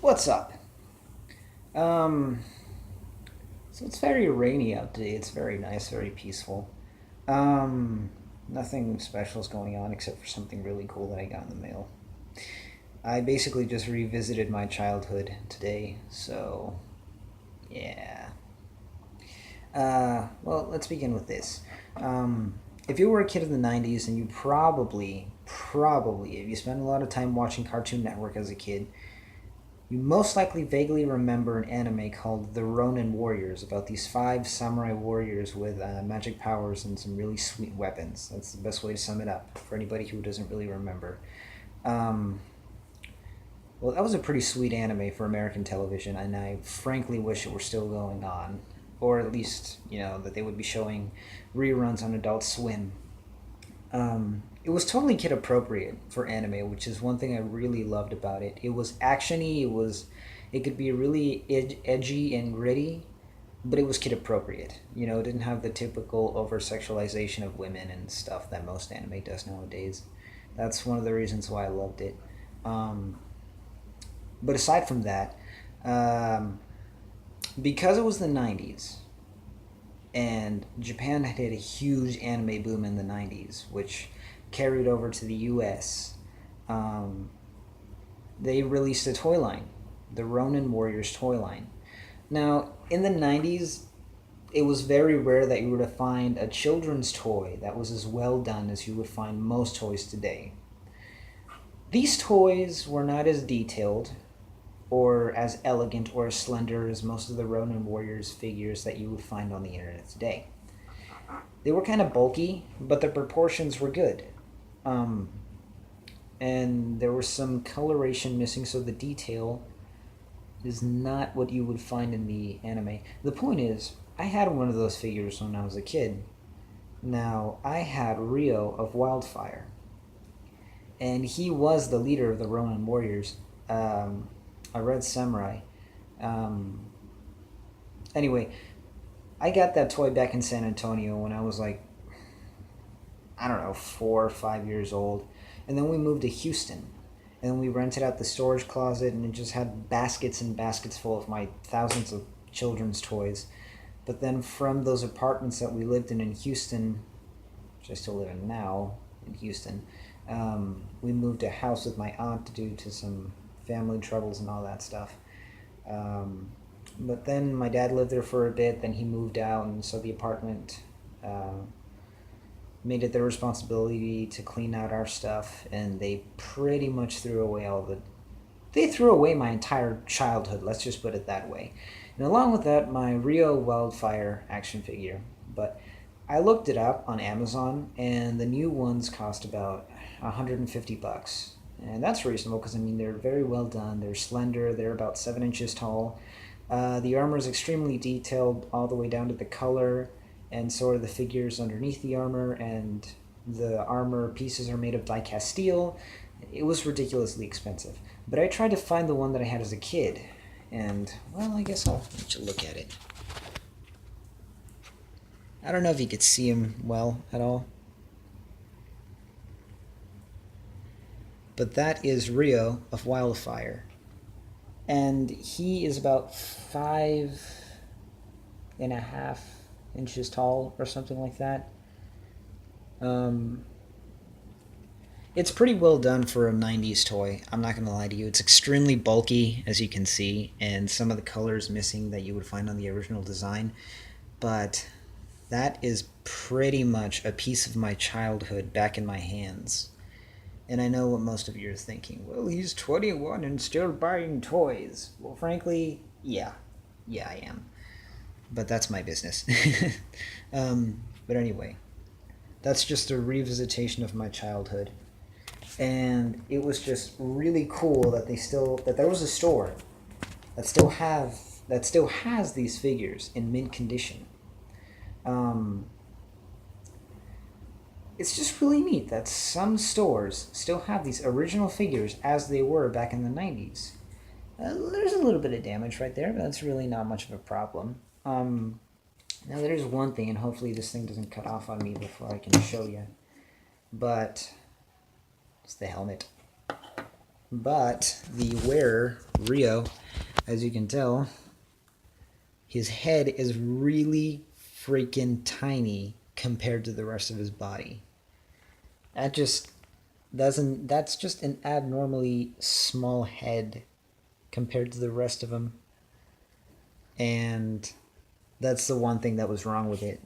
What's up? Um, so it's very rainy out today. It's very nice, very peaceful. Um, Nothing special is going on except for something really cool that I got in the mail. I basically just revisited my childhood today, so yeah. Well, let's begin with this. If you were a kid in the 90s, and you probably, if you spent a lot of time watching Cartoon Network as a kid, you most likely vaguely remember an anime called The Ronin Warriors about these five samurai warriors with magic powers and some really sweet weapons. That's the best way to sum it up for anybody who doesn't really remember. Um, well, that was a pretty sweet anime for American television, and I frankly wish it were still going on. Or at least, that they would be showing reruns on Adult Swim. It was totally kid appropriate for anime, which is one thing I really loved about it. It was actiony. It could be really edgy and gritty, but it was kid appropriate. It didn't have the typical over sexualization of women and stuff that most anime does nowadays. That's one of the reasons why I loved it. Um, but aside from that, um, because it was the '90s and Japan had hit a huge anime boom in the '90s, which carried over to the US. Um, they released a toy line, the Ronin Warriors toy line. Now, in the '90s, it was very rare that you were to find a children's toy that was as well done as you would find most toys today. These toys were not as detailed or as elegant or as slender as most of the Ronin Warriors figures that you would find on the internet today. They were kind of bulky, but the proportions were good. Um, and there was some coloration missing, so the detail is not what you would find in the anime. The point is, I had one of those figures when I was a kid. Now, I had Ryo of Wildfire, and he was the leader of the Ronin Warriors, a red samurai. Um, anyway, I got that toy back in San Antonio when I was like, I don't know, 4 or 5 years old. And then we moved to Houston. And then we rented out the storage closet, and it just had baskets and baskets full of my thousands of children's toys. But then from those apartments that we lived in Houston, which I still live in now, in Houston, we moved to a house with my aunt due to some family troubles and all that stuff. Um, but then my dad lived there for a bit, then he moved out, and so the apartment made it their responsibility to clean out our stuff, and they pretty much threw away They threw away my entire childhood, let's just put it that way. And along with that, my Rio Wildfire action figure. But I looked it up on Amazon, and the new ones cost about 150 bucks. And that's reasonable because, I mean, they're very well done. They're slender, they're about 7 inches tall. The armor is extremely detailed all the way down to the color, and so are the figures underneath the armor, and the armor pieces are made of die-cast steel. It was ridiculously expensive. But I tried to find the one that I had as a kid, and, well, I guess I'll let you look at it. I don't know if you could see him well at all, but that is Rio of Wildfire. And he is about 5.5 inches tall or something like that. Um, it's pretty well done for a '90s toy. I'm not going to lie to you. It's extremely bulky, as you can see, and some of the colors missing that you would find on the original design. But that is pretty much a piece of my childhood back in my hands. And I know what most of you are thinking. Well, he's 21 and still buying toys. Well, frankly, yeah. Yeah, I am. But that's my business. But anyway, that's just a revisitation of my childhood. And it was just really cool that there was a store that still has these figures in mint condition. Um, it's just really neat that some stores still have these original figures as they were back in the '90s. There's a little bit of damage right there, but that's really not much of a problem. Now there's one thing, and hopefully this thing doesn't cut off on me before I can show you, but it's the helmet. But the wearer, Ryo, as you can tell, his head is really freaking tiny compared to the rest of his body. That's just an abnormally small head compared to the rest of him. And that's the one thing that was wrong with it.